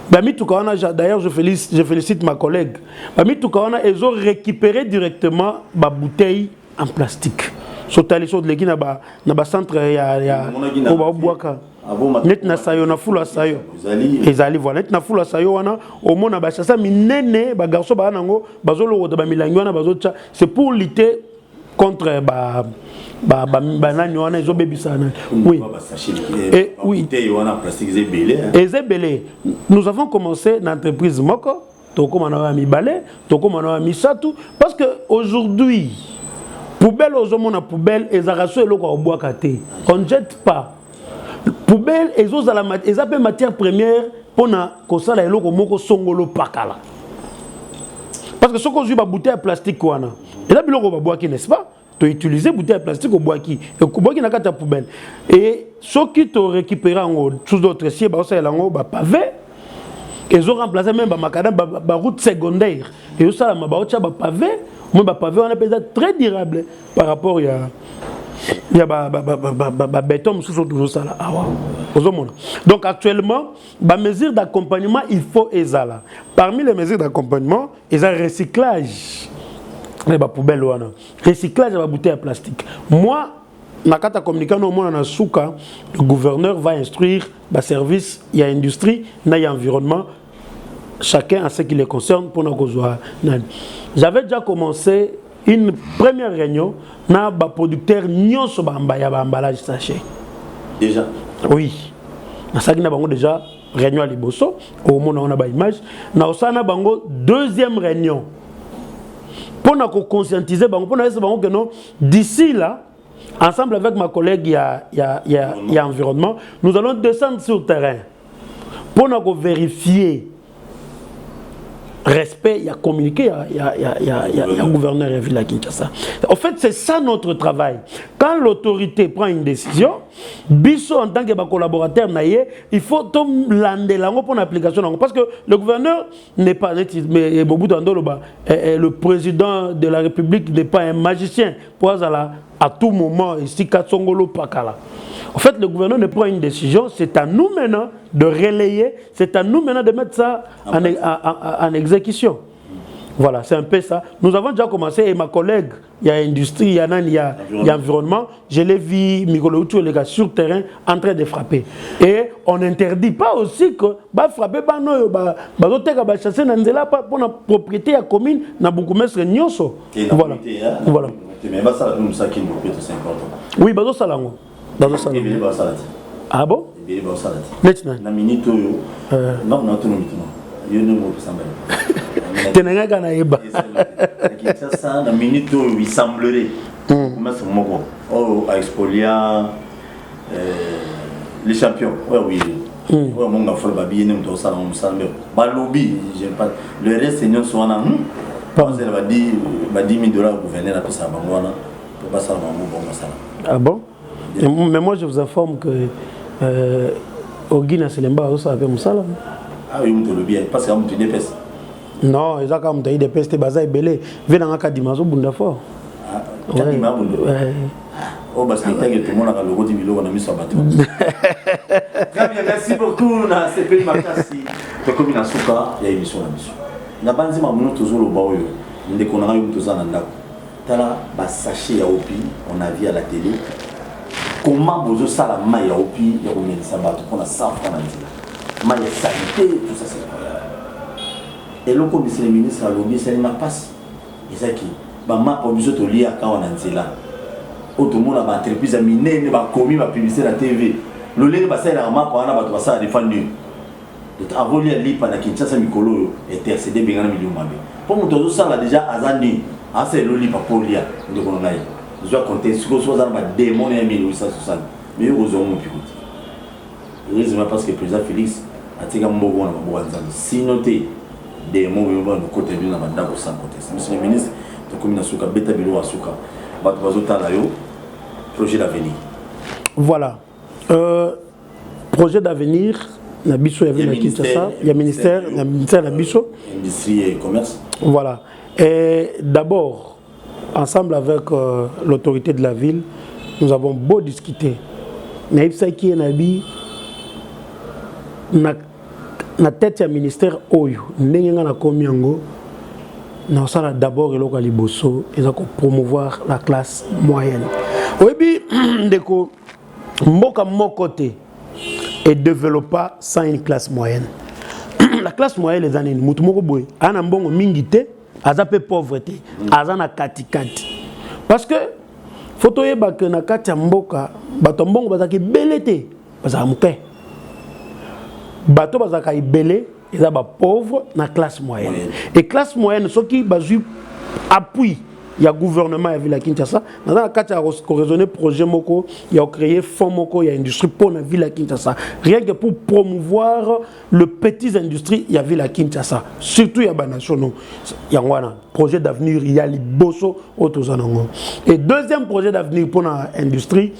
Ba mituka wana d'ailleurs je félicite ma collègue. Ba mituka wana ezo récupérer directement ba bouteille en plastique. Sotali so de leki na ba centre ya ko ba boaka. Net na sayo na fula sayo ezali voilà net na fula sayo wana omona ba chassa minene ba garçon ba nango bazolo ba milangi wana bazocha c'est pour lutter contre nani wana ezobebisa na oui et oui ezebele nous avons commencé l'entreprise moko toko mana mibale toko mana misatu parce que aujourd'hui poubelle ozomona poubelle ezaraso eloko obwaka te on ne jette pas. Poubelle et les appels matière première pour na kosala eloko moko songolo pakala. Parce que ce qu'on utilise bouteille en plastique wana. Et là biloko ba boaki n'est-ce pas? Tu utiliser bouteille en plastique au boaki et ko boaki na kata poubelle. Et ce qui te récupérer en sous d'autres sièges ba ça lango ba pavé. Ils ont remplacé même ba makadam ba route secondaire. Et ça ma ba ocha ba pavé, moi ba pavé on appelle ça très durable par rapport il y a béton sous toujours ça là. Donc actuellement, la mesure d'accompagnement il faut ezala. Parmi les mesures d'accompagnement, il y a recyclage. Les poubelles wana. Recyclage de la bouteille en plastique. Moi, na kata communiquant au monde na souka, le gouverneur va instruire le service, il y a industrie, il y a environnement. Chacun a ce qui les concerne pour nous. J'avais déjà commencé une première réunion na ba producteur nyonso ba emballage sachet. Déjà. Oui. Na ça na bango déjà réunion à Liboso au monde on a ba image na osana bango deuxième réunion. Pour na conscientiser bango pour na ese bango que non d'ici là ensemble avec ma collègue il y a environnement, nous allons descendre sur le terrain pour na vérifier respect, il y a communiqué, il y a gouverneur et ville à Kinshasa. En fait, c'est ça notre travail. Quand l'autorité prend une décision, Bisso en tant que collaborateur, il faut tout lander pour l'application. Parce que le gouverneur n'est pas, mais le président de la République n'est pas un magicien. Pour à tout moment, ici, Katsongolo Pakala. En fait, le gouverneur ne prend une décision, c'est à nous maintenant de relayer, c'est à nous maintenant de mettre ça en exécution. Voilà, c'est un peu ça. Nous avons déjà commencé, et ma collègue, il y a industrie, il y a environnement, je l'ai vu, Mikolo Outou, les gars, sur terrain, en train de frapper. Et on n'interdit pas aussi que, frapper, chasser, pour la propriété à commune, na beaucoup mettre nyoso. Voilà. Voilà. Mais ça, c'est important. Oui, Salango. Ah bon? Maintenant. La minute, non, Tenanga na eba. Ça, la minute où il semblerait, à Expolia, les champions. Oui. Mon enfant, le reste, c'est nous, $10 000 au gouverneur, après ça, ah bon? Mais moi, je vous informe que au Guinée, c'est l'embarras, ça avait Moussala. Ah oui, on te le bien, parce que tu dépêches. Non, ils ont quand même des pestes, bazar et belé. Viens dans un cas d'image au Bundafort. Ah, oh, parce que tout le monde a le logo du Milo, on a mis sur le bateau. Très bien, merci beaucoup. C'est Peli Makasi. Comme il y a Souka, il y a une émission là-dessus. La bande de Mamouno, toujours le Baoyo. On est qu'on a eu tous en Anda. Tala, sachet à Opi, on a vu à la télé. Comment vous ça la maille à Opi, il y a combien de sabbats, on a 100 francs à dire. Maille sanité, tout ça c'est incroyable. Et là, comme le ministre a lobby, c'est une passe. Et c'est qui ma production est liée à quand on a là. Tout le monde a une entreprise à miner, il a commis ma publicité à la TV. Le lien est la map pour avoir ça défendu. Avant de lire pendant qu'il y a Mikolo intercédé bien un million de pour nous tous ça là déjà Azani, c'est le lit pour lire. Donc on a je dois compter ce que soit dans des démons et 1860. Mais aux hommes plus coûte. Le raison parce que le président Félix a tiré un mot on a si noté des mots on va nous côté bien dans la sans côté. Monsieur le ministre de communication beta bilo asuka. Projet d'avenir. Voilà. Projet d'avenir. Il y a ministère, Industrie et commerce. Voilà. Et d'abord, ensemble avec l'autorité de la ville, nous avons beau discuter. Mais il qui est nabi na tête du ministère Oyo, n'enga na komiango. Nous sommes d'abord et local liboso et promouvoir la classe moyenne. Oui, deko mboka mokote et développa sans une classe moyenne. La classe moyenne les années mutu moko boy ana mbongo mingité azape pauvreté azana katikati. Parce que photo yeba que na kati ya mboka bato mbongo bazaki belete bazaka muke. Bato bazaka ibele ils sont pauvres dans la classe moyenne. Et classe moyenne, ceux qui ont appui le gouvernement de la Kinshasa, dans le cadre de raisonner projet Moko, il a créé fonds Moko, il y a industrie pour la ville de Kinshasa. Rien que pour promouvoir le petit industrie, il y a ville de Kinshasa. Surtout il y a des nationaux. Il y a un projet d'avenir, il y a les Bosso autour. Et deuxième projet d'avenir pour l'industrie,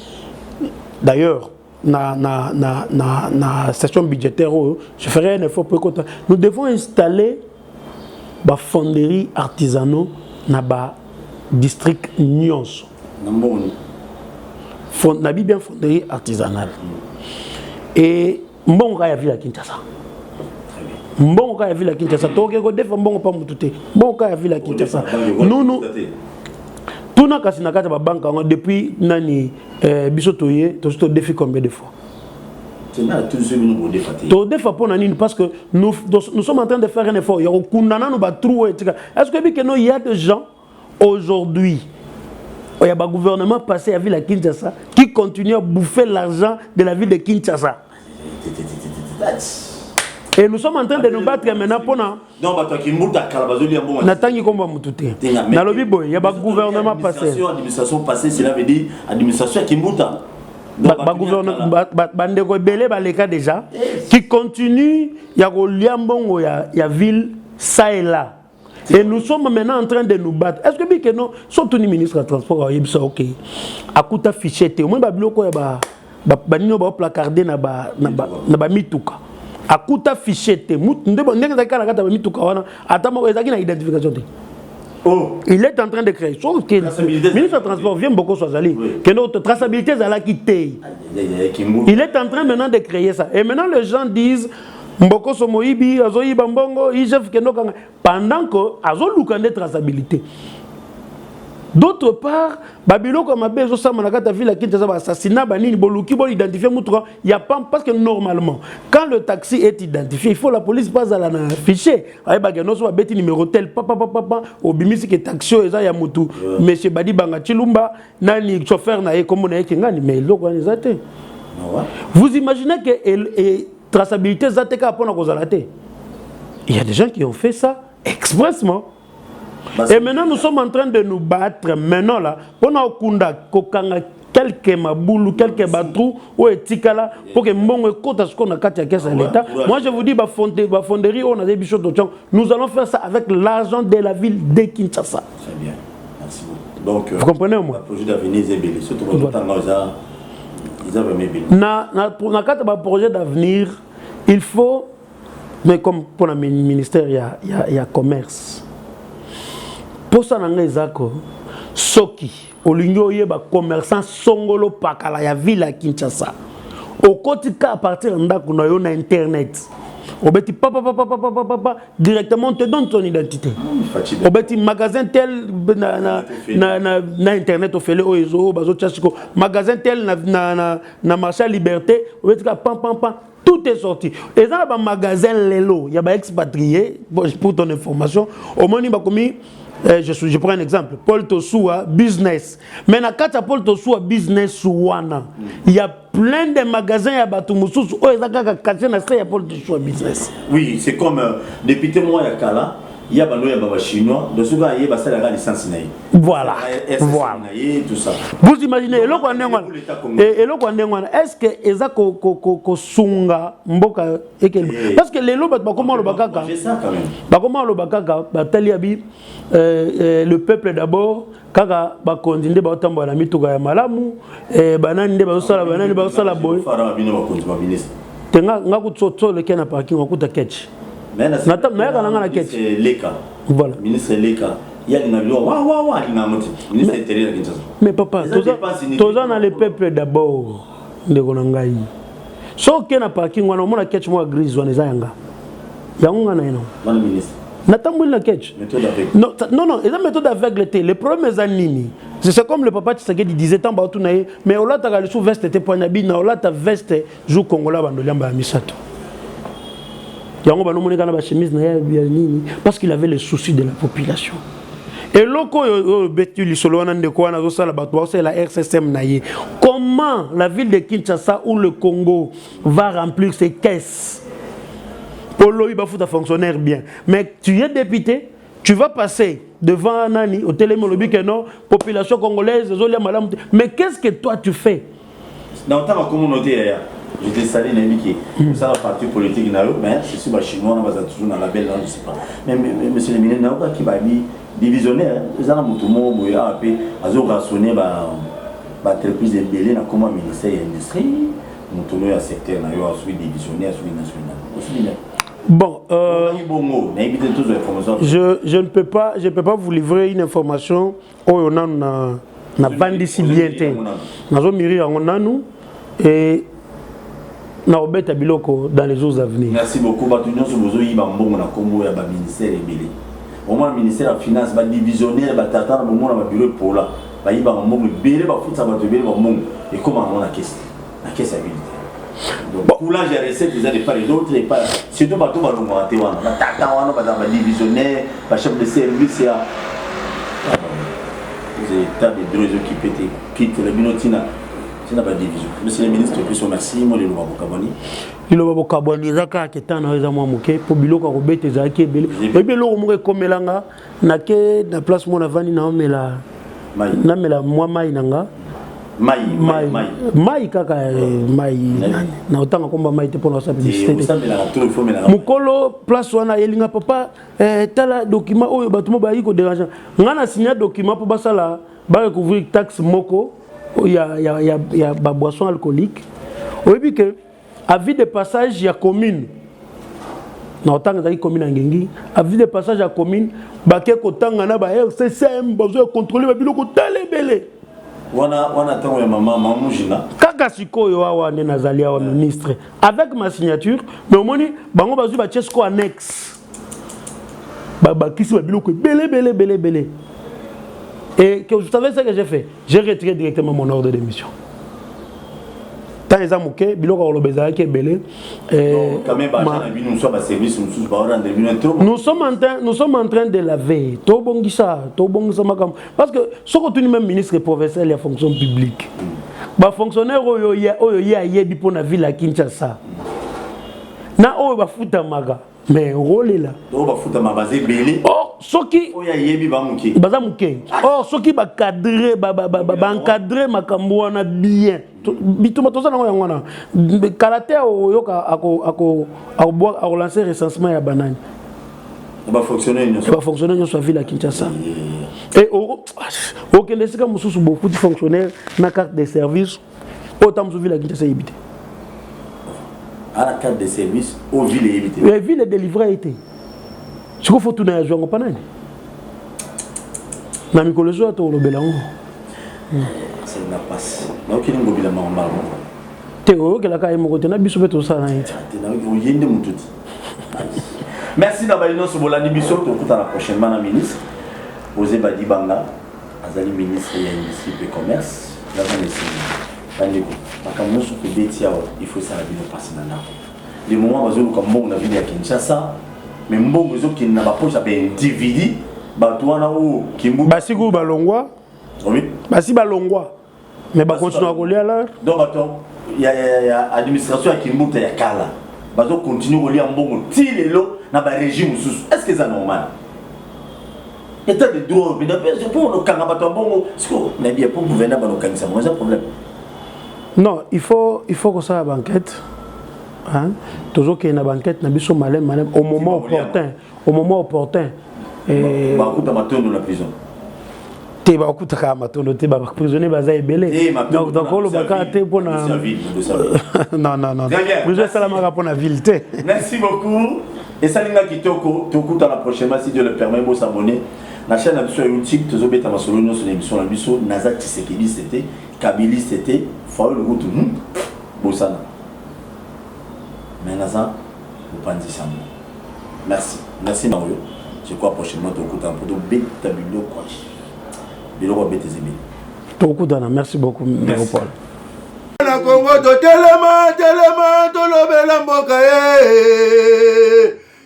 d'ailleurs, na session budgétaire, je ferai un effort pour que nous devons installer des fonderies artisanaux dans le district Nyonso. Nous avons bien fonderie artisanale. Et bon, il y a ville à Kinshasa. Bon, il y a ville à Kinshasa. Bon, il y a ville à Kinshasa. Nous tout na kasi na kati ba banque depuis nani bisotoye to défi combien de fois to défi pour nani parce que nous sommes en train de faire un effort ya kundana no ba trou est-ce que il y a des gens aujourd'hui il y a un gouvernement passé à ville à Kinshasa qui continue à bouffer l'argent de la ville de Kinshasa. Et nous sommes en train de nous battre maintenant pour nous. Non, bah toi qui m'outa calabazoli en bon. N'attendez combat m'outé. Dans le bibo, il y a un gouvernement passé. Administration passée, cela veut dire administration qui m'outa. Bah gouvernement, bah ndeko belé bah les cas déjà qui continue. Il y a au liambongo, il y a ville ça et là. Et nous sommes maintenant en train de nous battre. Est-ce que non, surtout les ministres de transport, ils sont ok. À coup de fichette, au moins bah bloqué bah nino bah placardé na bah mituka. A kuta fichette il est en train de créer sauf que le ministre du transport vient beaucoup sur Zali que notre traçabilité Zala qui il est en train maintenant de créer ça et maintenant les gens disent Mboko Somoibi, Azoïba Mbongo, Chef Kenokanga, pendant que Azoluka de traçabilité. D'autre part, Babylone comme Abé, Zosa Manakata ville à Kinshasa, assassinat, Banini, Boluki, bon identifié, Moutra, il y a pas, parce que normalement, quand le taxi est identifié, il faut la police passe à la fichier. Aïe, Bagano, soit bête numéro tel, papa, au Bimisi, qui est taxio, et ça, Yamutu, monsieur Badi Banga Chilumba, Nani, chauffeur, Nae, comme on a été, mais l'eau, on les a été. Vous imaginez que traçabilité, Zateka, pour nous arrêter. Il y a des gens qui ont fait ça expressement. Et maintenant, nous sommes en train de nous battre. Maintenant, là, pour nous quelques maboulou, quelques batrous, ou etikala, pour que mon écoute à ce qu'on a à l'État. Moi, je vous dis, fonderie, on a des bichots de nous allons faire ça avec l'argent de la ville de Kinshasa. Très bien. Merci beaucoup. Donc, vous comprenez, moi? Le projet d'avenir est belé. Surtout quand ils ont vraiment belé. Pour le projet d'avenir, il faut, mais comme pour le ministère, il y a commerce. Pour ça, Soki, Olingo Yeba, commerçant Songolo Pakala, ya ville à Kinshasa. Au quotidien, à partir de Internet, au bêti papa, directement, on te donne ton identité. Au bêti magasin tel, na Internet, au fait le Oezo, Bazo Tchasiko, magasin tel, na marché à Liberté, au bêti pam. Tout est sorti. Et dans le magasin Lelo, il y a des expatriés, pour ton information, au moment où je prends un exemple. Paul Tosoua, business. Mais dans le cas de Paul Tosoua, business, il y a plein de magasins à Batoumoussous où ils ont caché dans Paul Tosoua business. Oui, c'est comme depuis moi, il y a Kala. Il y a des Chinois, de ce cas, il y a des licences. Voilà. Tout ça. Vous imaginez, est-ce que Eza Sunga Mboka parce que les lots, comment le Bakaka comment le Bakaka, le peuple d'abord, Kaka Bakondinde Batambo la Mituga ya Malamu, Banani de Basala, Banani Basala Boy. Tenga Nakutso, le Kena Parking, Wakuta Ketch. Ministre Leka. Voilà. Ministre Leka. Il y a une loi. Ministre intérieur. Mais papa, tous dans le peuple d'abord. De Gonangaï. So qu'il y a un parking, on a un catch moi grise, on est zanga. Il y a un ministre. N'attends la catch. Non, c'est une méthode aveugle. Le problème est animi. C'est comme le papa Tshisekedi disait tant batou naïe, mais on l'a ta sous veste te poignabi, na on l'a ta veste jou Congola bandoliamba misato. Parce qu'il avait le souci de la population. Et la RCSM. Comment la ville de Kinshasa ou le Congo va remplir ses caisses? Polo, il va foutre un fonctionnaire bien. Mais tu es député, tu vas passer devant Nani, au télémolobi que non, population congolaise, mais qu'est-ce que toi tu fais? Dans ta communauté, je te salue, ça la partie politique, mais c'est sûr, les Chinois, on va toujours dans la belle, je ne sais pas. Mais monsieur le ministre, qui va dire divisionnaire, ils ont tout le monde, ils ont rationné l'entreprise de Belé, comme ministère de l'Industrie, nous avons un secteur, nous avons un divisionnaire, national. Bon, je ne peux pas vous livrer une information où on a bandit si bien. Nous avons mis en nous et na obeta biloko dans les jours à venir. Merci beaucoup. Batunyo sobozo yi bambongo na kombo ya ba ministère ebele. Au moins ministère de finance ba divisionnaire ba tata na bongo na bureau pour là. Ba yi bambongo ebele ba futa ba tebele bambongo et comment on a caisse. La caisse habilité. Donc pour là j'ai recette des de part et d'autre et pas surtout ba to ba longo ate wana. Ba tata wana ba divisionnaire, ba chef de service ya. Les états de bureaux occupés qui le binotina. C'est la division. Monsieur le ministre, plus merci. Moi, le Loba Bokaboni. Le Loba Bokaboni, Zaka, qui est un raisonnement moqué, pour Biloko, Robert, Zaki, Bélé. Mais Bélo, Moué, comme Melanga, Nake, la place Monavani, Namela, moi, Maïnanga. Maï, Kaka, Maï, na autant comme Maï, pour la publicité. Mukolo, place Wana, Elinga, papa, tala document, oh, bâtiment, baïko dérangeant. On a signé un document pour Bassala, va recouvrir taxe Moko. Il y a des boissons alcooliques. Oui, que avis de passage, il y a commune. Dans tant que commune en Gengi, avis de passage à commune, baké kotanga na ba RCSM, besoin contrôler ba biloko télébélé. wana tango ya maman Mujina. Kaka sikoyo awa ne nazali awa ministre avec ma signature mais au moins bango bazu ba chesko annexe. Baba kisi ba biloko belé. Et que vous savez ce que j'ai fait? J'ai retiré directement mon ordre de démission. Tant les amoké biloko olobeza ki belé quand même nous sommes à service nous sommes en train de laver to bongisa makam parce que ce que tu même ministre professionnel la fonction publique ba fonctionnaire oyo ya yebi pour na ville à Kinshasa na oyo ba futa maga mais rôle là ba futa mabaze belé soki oya yebi ba muke baza muke soki ba cadrer ba encadrer makambo wana bien bituma toza na ngwana karaté oyoka ako lancer recensement ya banani ba fonctionnaire sur ville à Kinshasa et OK laisser comme sous beaucoup de fonctionnaires na carte de service autant sur ville à Kinshasa habité à la carte de service au ville habité la ville est délivrée été ce qu'il faut tourner à jouer pas nani na mikolo zo to lobelango c'est la passe na okini ngobila normal théo que la kai mo côté na biso beto ça na ita na yende mututi merci na balino so bolani biso to kuta la prochainement na ministre Osé Badi Banga azali ministre ya industrie et commerce la ministre bandeko makambo so ko betia il faut ça la bino passer na na les moments bazolo comme bon na ville ya Kinshasa mais mbongo zo ki na ba poche ba individu ba toana o kimbu basiku balongwa oui basi balongwa mais ba continuer à coller là donc attends il y a administration qui monte ya kala bazo continuer coller mbongo tilelo na ba régime sous est-ce que c'est normal état de droit mais c'est pour le kanga bato mbongo parce que na bien pour gouverner ba no kangisa moi c'est un problème non il faut que ça banquette hein toujours qu'il y a une banquette na biso malem au moment opportun et ba kuta matondo na prison te ba kuta ka matondo te ba prisonnier baza ebele donc on le baka te pour na non vous salama pour na ville te merci beaucoup et salinga kitoko to kuta la prochaine si Dieu le permet vous s'abonner la chaîne de YouTube to zobeta masolo sur l'émission la biso Naza Tshisekedi c'était Kabili c'était faut le goût bosana mais Naza vous pensez ça merci Mario je crois prochainement tu écoutes un peu de bêta biblio quoi biloko bêta zébi tu écoutes merci beaucoup Paul na Congo to telema to lobela mboka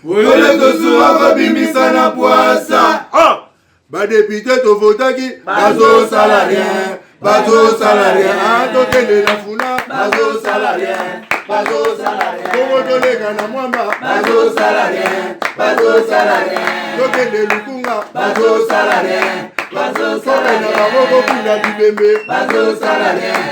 wole to suwa bimisa na poasa ba député to votaki bazo salarien to tele na funa bazo salarien Congo to lega na mwamba bazo salarien to tele lukunga bazo salarien na baboko kula bibembe bazo salarien